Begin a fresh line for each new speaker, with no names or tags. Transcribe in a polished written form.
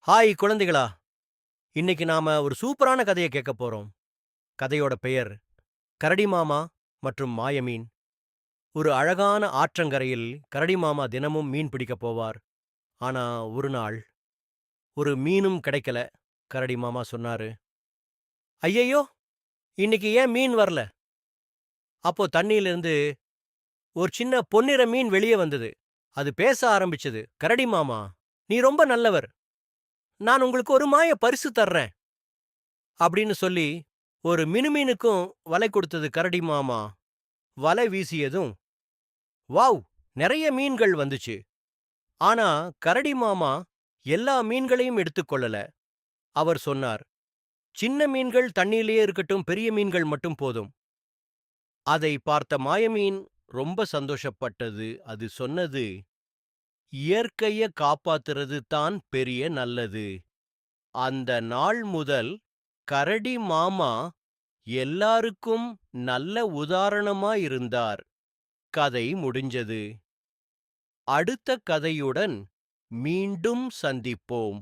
Hi குழந்தைகளா! இன்னைக்கு நாம ஒரு சூப்பரான கதைய கேட்கப் போறோம். கதையோட பெயர் கரடி மாமா மற்றும் மாயமீன். ஒரு அழகான ஆற்றங்கரையில் கரடி மாமா தினமும் மீன் பிடிக்கப் போவார். ஆனா ஒரு நாள் ஒரு மீனும் கிடைக்கல. கரடி மாமா சொன்னாரு, ஐயையோ! இன்னைக்கு ஏன் மீன் வரல? அப்போ தண்ணியிலிருந்து ஒரு சின்ன பொன்னிற மீன் வெளியே வந்தது. அது பேச ஆரம்பிச்சது. கரடி மாமா, நீ ரொம்ப நல்லவர். நான் உங்களுக்கு ஒரு மாய பரிசு தர்றேன். அப்படின்னு சொல்லி ஒரு மினுமினுக்கும் வலை கொடுத்தது கரடி மாமா. வலை வீசியதும், வாவ்! நிறைய மீன்கள் வந்துச்சு. ஆனா கரடி மாமா எல்லா மீன்களையும் எடுத்துக் கொள்ளல. அவர் சொன்னார், சின்ன மீன்கள் தண்ணியிலேயே இருக்கட்டும், பெரிய மீன்கள் மட்டும் போதும். அதை பார்த்த மாயமீன் ரொம்ப சந்தோஷப்பட்டது. அது சொன்னது, இயற்கைய காப்பாத்துறது தான் பெரிய நல்லது. அந்த நாள் முதல் கரடி மாமா எல்லாருக்கும் நல்ல உதாரணமா இருந்தார். கதை முடிஞ்சது. அடுத்த கதையுடன் மீண்டும் சந்திப்போம்.